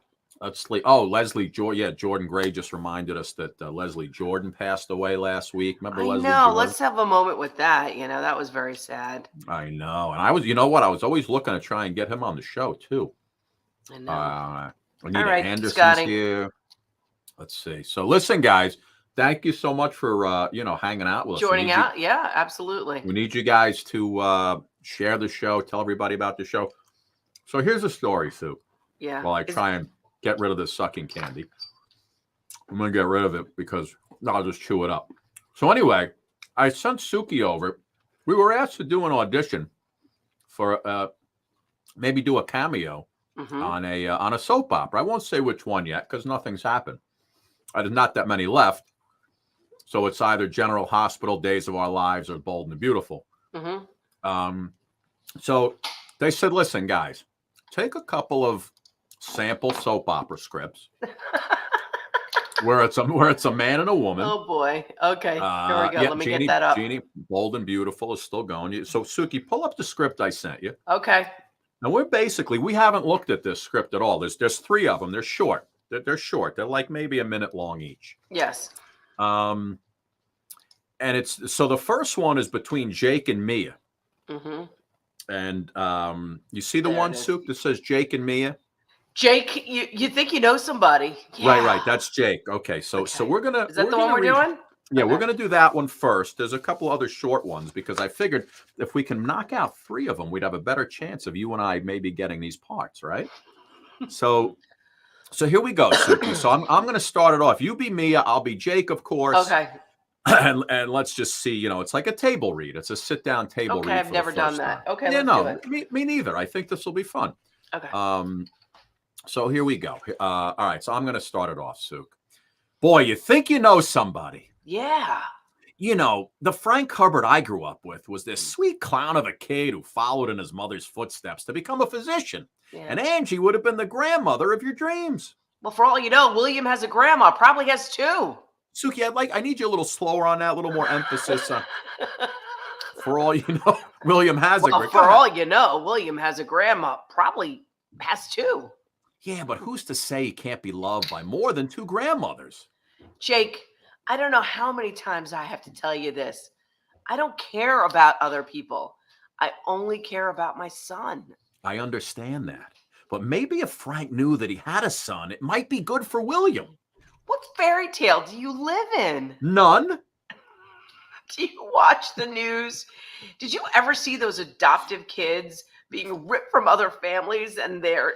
Leslie Jordan. Yeah, Jordan Gray just reminded us that Leslie Jordan passed away last week. Remember Leslie Jordan? Let's have a moment with that. That was very sad. I know. And I was, I was always looking to try and get him on the show too. I know. Anita All right, Anderson's Scotty. here. Let's see. So listen, guys, thank you so much for hanging out with us. Joining out. Yeah, absolutely. We need you guys to share the show, tell everybody about the show. So here's a story, Sue. Yeah. While I try and get rid of this sucking candy. I'm going to get rid of it because I'll just chew it up. So anyway, I sent Suki over. We were asked to do an audition for maybe do a cameo on a soap opera. I won't say which one yet because nothing's happened. There's not that many left. So it's either General Hospital, Days of Our Lives, or Bold and the Beautiful. So they said, listen, guys, take a couple of sample soap opera scripts where it's a man and a woman. Oh boy. Okay. Here we go. Let me get that up. Jeannie, Bold and Beautiful is still going. So Suki, pull up the script I sent you. Okay. Now we haven't looked at this script at all. There's 3 of them. They're short. They're short. They're like maybe a minute long each. Yes. And it's so the first one is between Jake and Mia. And you see the one, Soup, that says Jake and Mia? Jake, you think you know somebody? Yeah. Right. That's Jake. Okay, so we're gonna. Is that the one we're doing? Yeah, we're gonna do that one first. There's a couple other short ones because I figured if we can knock out 3 of them, we'd have a better chance of you and I maybe getting these parts, right? So here we go, Suki. So I'm gonna start it off. You be Mia, I'll be Jake, of course. Okay. And let's just see. It's like a table read. It's a sit down table read. Okay, I've never done that. Okay, let's do it. Me neither. I think this will be fun. Okay. So here we go. All right. So I'm going to start it off, Suk. Boy, you think you know somebody. Yeah. The Frank Hubbard I grew up with was this sweet clown of a kid who followed in his mother's footsteps to become a physician. Yeah. And Angie would have been the grandmother of your dreams. Well, for all you know, William has a grandma, probably has 2. Suki, I need you a little slower on that, a little more emphasis. For all you know, William has a grandma. For all you know, William has a grandma, probably has 2. Yeah, but who's to say he can't be loved by more than 2 grandmothers? Jake, I don't know how many times I have to tell you this. I don't care about other people. I only care about my son. I understand that. But maybe if Frank knew that he had a son, it might be good for William. What fairy tale do you live in? None. Do you watch the news? Did you ever see those adoptive kids being ripped from other families and they're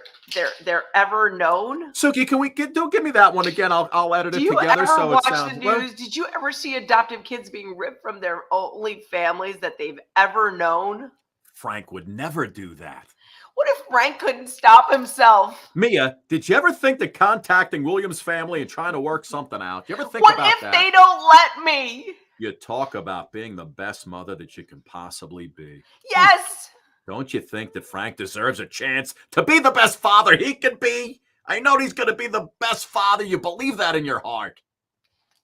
ever known? Suki, don't give me that one again. I'll edit it together so it sounds. Do you ever watch the news? Did you ever see adoptive kids being ripped from their only families that they've ever known? Frank would never do that. What if Frank couldn't stop himself? Mia, did you ever think that contacting William's family and trying to work something out? Did you ever think about that? What if they don't let me? You talk about being the best mother that you can possibly be. Yes. Don't you think that Frank deserves a chance to be the best father he can be? I know he's going to be the best father. You believe that in your heart.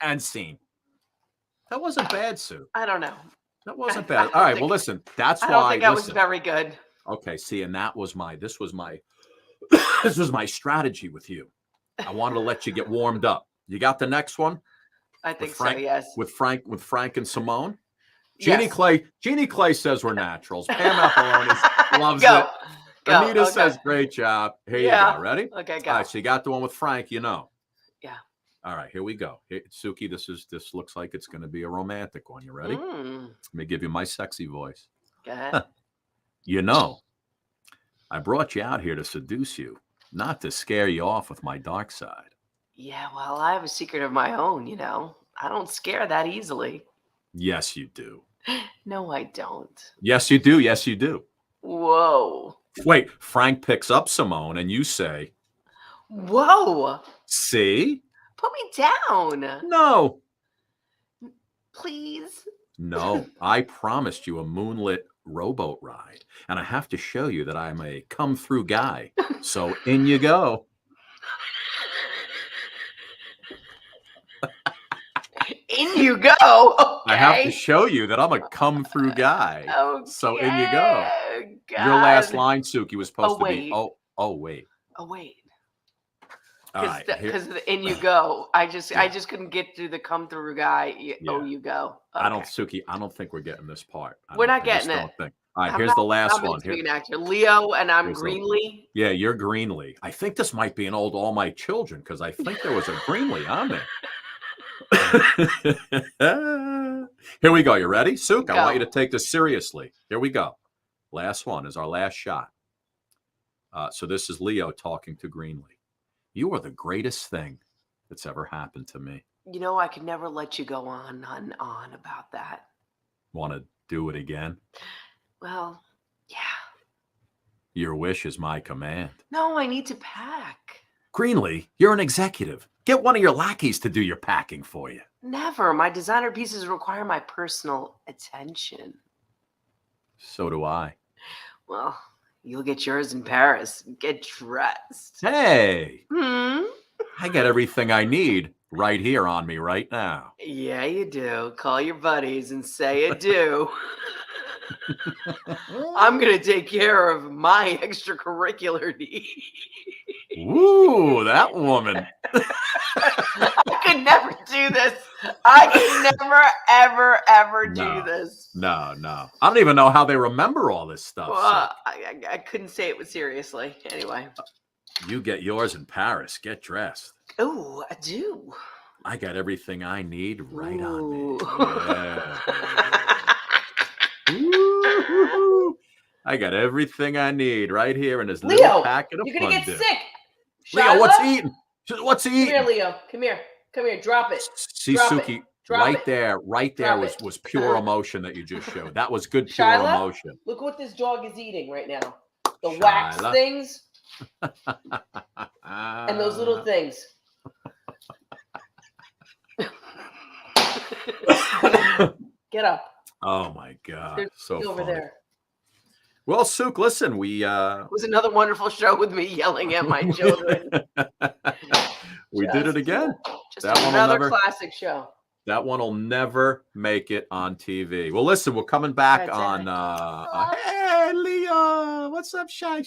And scene. That wasn't bad, Sue. I don't know. That wasn't bad. All right, well, listen. That's why. I don't think that was very good. Okay, see, and this was my strategy with you. I wanted to let you get warmed up. You got the next one? I think so, yes. With Frank and Simone? Jeannie Clay says we're naturals. Pam Apollonis loves it. Anita says, great job. Here you go. Ready? Okay, go. All right, so you got the one with Frank, Yeah. All right, here we go. Suki, this looks like it's going to be a romantic one. You ready? Let me give you my sexy voice. Go ahead. I brought you out here to seduce you, not to scare you off with my dark side. Yeah, well, I have a secret of my own, I don't scare that easily. Yes, you do. No, I don't. Yes, you do. Yes, you do. Whoa. Wait, Frank picks up Simone and you say, whoa. See? Put me down. No. Please? No, I promised you a moonlit rowboat ride, and I have to show you that I'm a come-through guy. So in you go. In you go. Okay. I have to show you that I'm a come-through guy. Okay. So in you go. God. Your last line, Suki, was supposed to be, oh, wait. Oh, wait. Because of the in you go. I just couldn't get through the come through guy. Oh, you go. Okay. Suki, I don't think we're getting this part. We're not getting it. All right, I'm here's not- the last I'm one. to be an actor. Leo, and I'm Here's the- Greenlee. Yeah, you're Greenlee. I think this might be an old All My Children because I think there was a Greenlee on there. Here we go. You ready? Suk, I want you to take this seriously. Here we go. Last one is our last shot. So this is Leo talking to Greenlee. You are the greatest thing that's ever happened to me. You know, I could never let you go on about that. Want to do it again? Well, yeah. Your wish is my command. No, I need to pack. Greenlee, you're an executive. Get one of your lackeys to do your packing for you. Never. My designer pieces require my personal attention. So do I. Well, you'll get yours in Paris. Get dressed. Hey, Hmm? I got everything I need right here on me right now. Yeah, you do. Call your buddies and say you do. I'm going to take care of my extracurricular needs. Woo, that woman. I could never do this. I could never, ever, ever do this. No. I don't even know how they remember all this stuff. Well, I couldn't say it seriously. Anyway. You get yours in Paris. Get dressed. Oh, I do. I got everything I need right on me. Yeah. Ooh. I got everything I need right here in this little Leo, packet of you're going to get fun dip. sick. Leo, what's he Shiloh? eating? What's he eating? Come here, Leo. Come here. Come here. Drop it. See, Drop Suki, it. Drop right it. there Drop was pure emotion that you just showed. That was good, pure Shiloh, emotion. look what this dog is eating right now. The wax Shiloh. things and those little things. Get up. Oh my God. There's So over funny. there. Well, Suk, listen, we It was another wonderful show with me yelling at my children. we did it again. Just That one will another never- classic show. That one will never make it on TV. Well, listen, we're coming back That's on. Hey, Leo, what's up, Shy?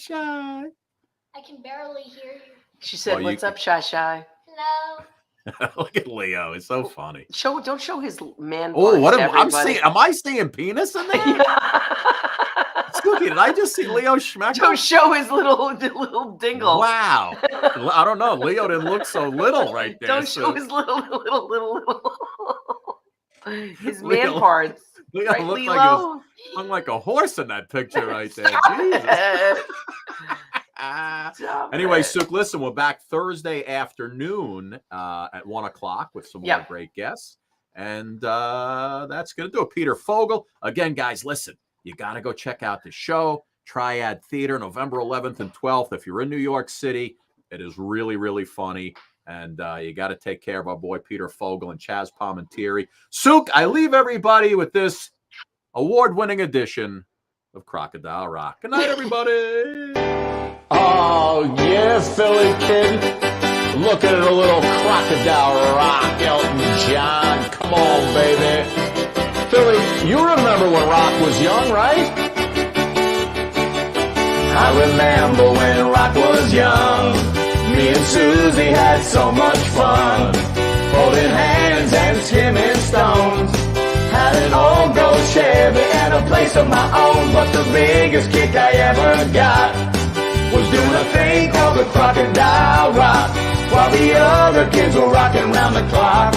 I can barely hear you. She said, Well, "What's up, Shy Shy?" Hello. Look at Leo; it's so funny. Don't show his man. Oh, what parts am I'm to everybody. seeing? Am I seeing penis in there? Suki, did I just see Leo Schmecker? Don't show his little dingle. Wow. I don't know. Leo didn't look so little right there. Don't so- show his little his man Leo- parts. Leo Right, looked Lilo? hung like a horse in that picture right there. Jesus. Anyway, Suk, listen, we're back Thursday afternoon at 1 o'clock with some more great guests. And that's going to do it. Peter Fogel. Again, guys, listen, you got to go check out the show, Triad Theater, November 11th and 12th. If you're in New York City, it is really, really funny. And you got to take care of our boy Peter Fogel and Chaz Palmentieri. Suk, I leave everybody with this award-winning edition of Crocodile Rock. Good night, everybody. Oh, yeah, Philly kid. Looking at a little Crocodile Rock, Elton John. Come on, baby. Philly, you remember when Rock was young, right? I remember when Rock was young. Me and Susie had so much fun. Holding hands and skimming stones. Had an old gold Chevy and a place of my own. But the biggest kick I ever got was doing a thing called the Crocodile Rock. While the other kids were rocking round the clock,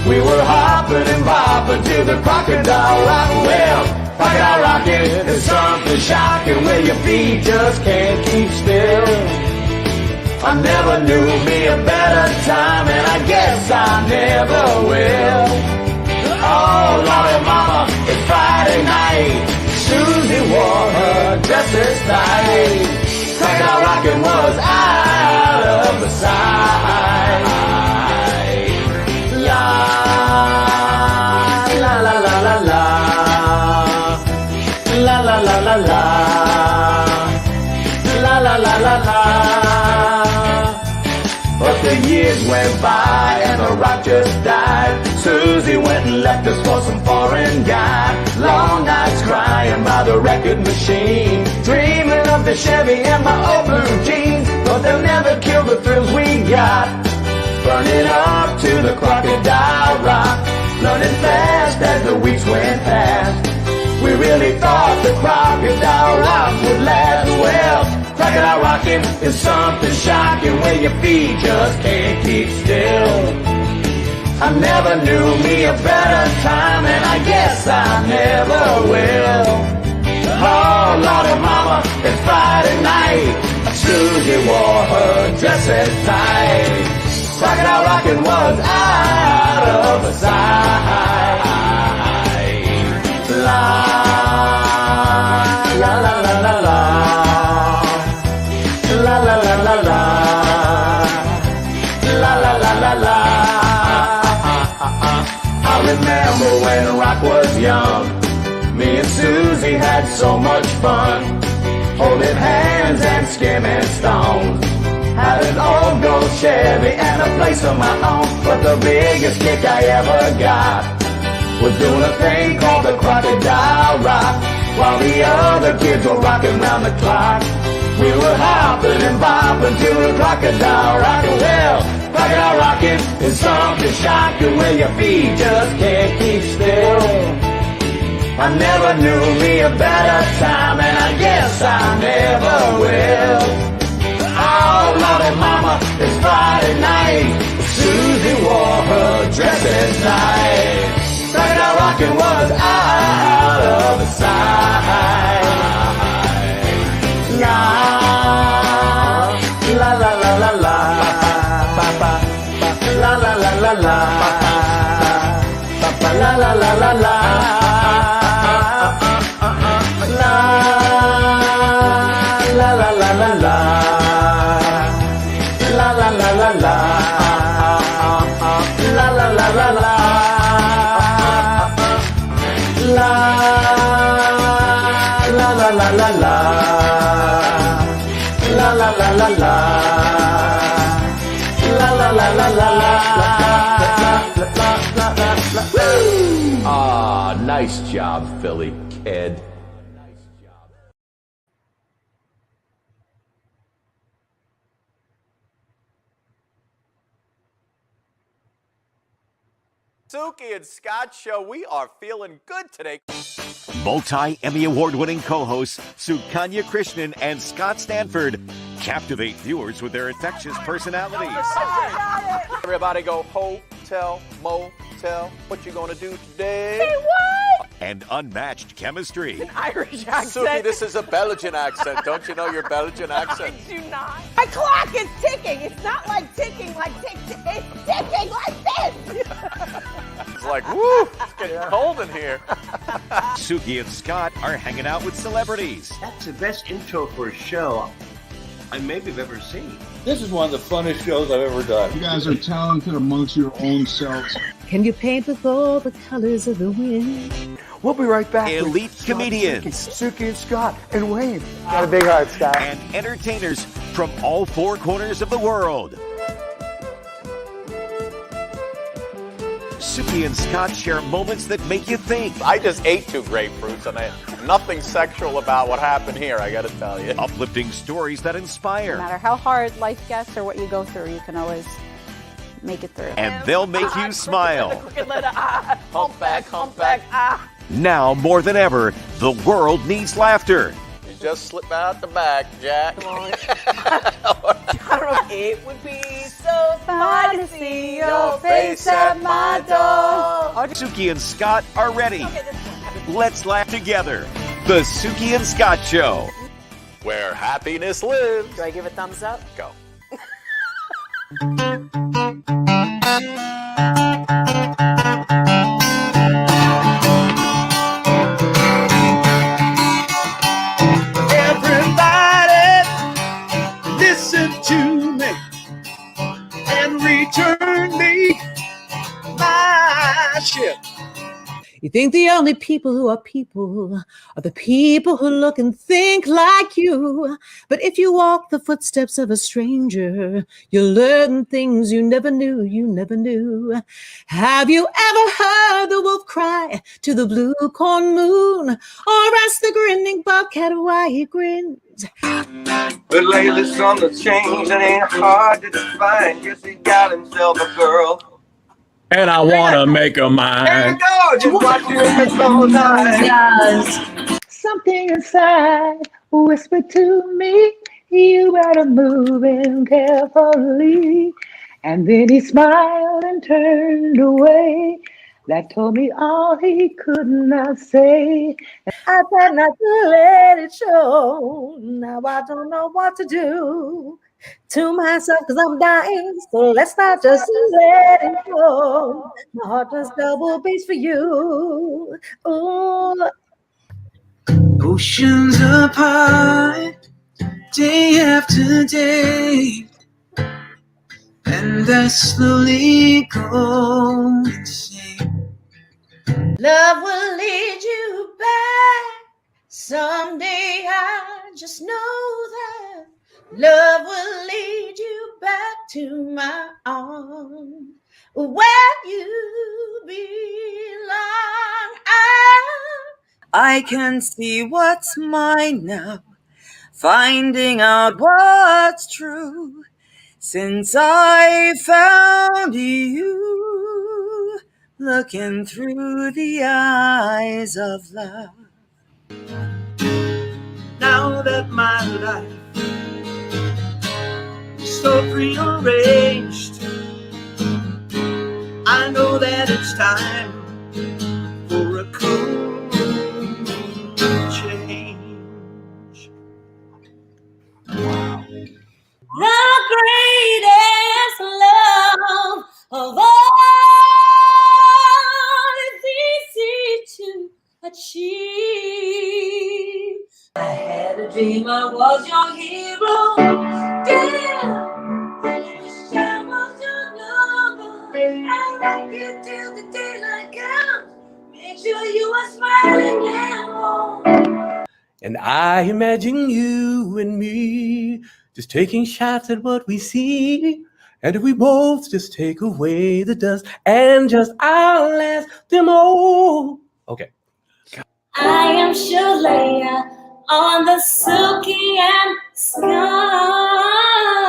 we were hopping and bopping to the Crocodile Rock. Well, Crocodile rocking is something shocking where your feet just can't keep still. I never knew me a better time, and I guess I never will. Oh, Lordy Mama, it's Friday night. Susie wore her dresses tight. Crocodile rocking was out of the sight. La la la la la la. La la la la la. La la la la la. But the years went by and the rock just died. Susie went and left us for some foreign guy. Long nights crying by the record machine, dreaming of the Chevy and my old blue jeans. But they'll never kill the thrills we got, burning up to the Crocodile Rock. Learning fast as the weeks went past, we really thought the crocodile rock would last. Well, crocodile rocking is something shocking when your feet just can't keep still. I never knew me a better time, and I guess I never will. Oh, Lordy mama, it's Friday night. Susie wore her dress as tight. Crocodile rocking was out of sight. La, la, la, la, la, la. La, la, la, la, la. La, la, la, la, la. I remember when rock was young. Me and Susie had so much fun, holding hands and skimming stones. Had an old gold Chevy and a place of my own. But the biggest kick I ever got was doing a thing called the crocodile rock, while the other kids were rocking round the clock. We were hopping and bopping to the crocodile rock. Well, crocodile rocking is something shocking when your feet just can't keep still. I never knew me a better time, and I guess I never will. Oh, Lordy mama, it's Friday night. Susie wore her dress at night. Crocodile rocking was out of sight. La, la, la, la, la, la. La, la, la, la, la. La, la, la, la, la. La, la, la, la, la, la. La, la, la, la, la. La, la, la, la, la. La, la, la, la, la, la. La, la, la, la, la. La, la, la, la, la, la. Ah, nice job, Philly kid. Suki and Scott show. We are feeling good today. Multi-Emmy Award-winning co-hosts Sukanya Krishnan and Scott Stanford captivate viewers with their infectious personalities. Everybody go hotel, motel. What you gonna do today? Say what? And unmatched chemistry. An Irish accent. Suki, this is a Belgian accent. Don't you know your Belgian accent? I do not. My clock is ticking. It's not like ticking like tick. It's ticking like this. It's like, woo, it's getting cold in here. Suki and Scott are hanging out with celebrities. That's the best intro for a show I maybe have ever seen. This is one of the funnest shows I've ever done. You guys are talented amongst your own selves. Can you paint with all the colors of the wind? We'll be right back. Elite comedians. Suki and Scott and Wayne. Got a big heart, Scott. And entertainers from all four corners of the world. Suki and Scott share moments that make you think. I just ate 2 grapefruits, and nothing sexual about what happened here, I gotta tell you. Uplifting stories that inspire. No matter how hard life gets or what you go through, you can always make it through. And they'll make you smile. Humpback. Now more than ever, the world needs laughter. You just slip out the back, Jack. I don't know. It would be so fun to see your face at my door. Suki and Scott are ready. Let's laugh together. The Suki and Scott Show. Where happiness lives. Do I give a thumbs up? Go. Everybody, listen to me and return me my ship. You think the only people who are people are the people who look and think like you. But if you walk the footsteps of a stranger, you'll learn things you never knew. Have you ever heard the wolf cry to the blue corn moon? Or ask the grinning bobcat why he grins? But lately something's changed and ain't hard to define. Guess he got himself a girl. And I wanna make her mine. There you go. Just watch you miss the whole time. Something inside whispered to me, you better move in carefully. And then he smiled and turned away. That told me all he could not say. I tried not to let it show. Now I don't know what to do to myself because I'm dying. So let's not just let it go. My heart just double beats for you. Ooh. Oceans apart, day after day, and I slowly go insane. Love will lead you back. Someday I just know that love will lead you back to my arms where you belong. I can see what's mine now, finding out what's true. Since I found you, looking through the eyes of love. Now that my life is so prearranged, I know that it's time for a cool change. The greatest love of all is easy to achieve. I had a dream I was your hero. Damn, I wish I was your lover. I'll rock you till the daylight comes. Make sure you are smiling now. And I imagine you and me just taking shots at what we see. And if we both just take away the dust and just outlast them all. Okay. I am sure Leia on the Suki and Scott.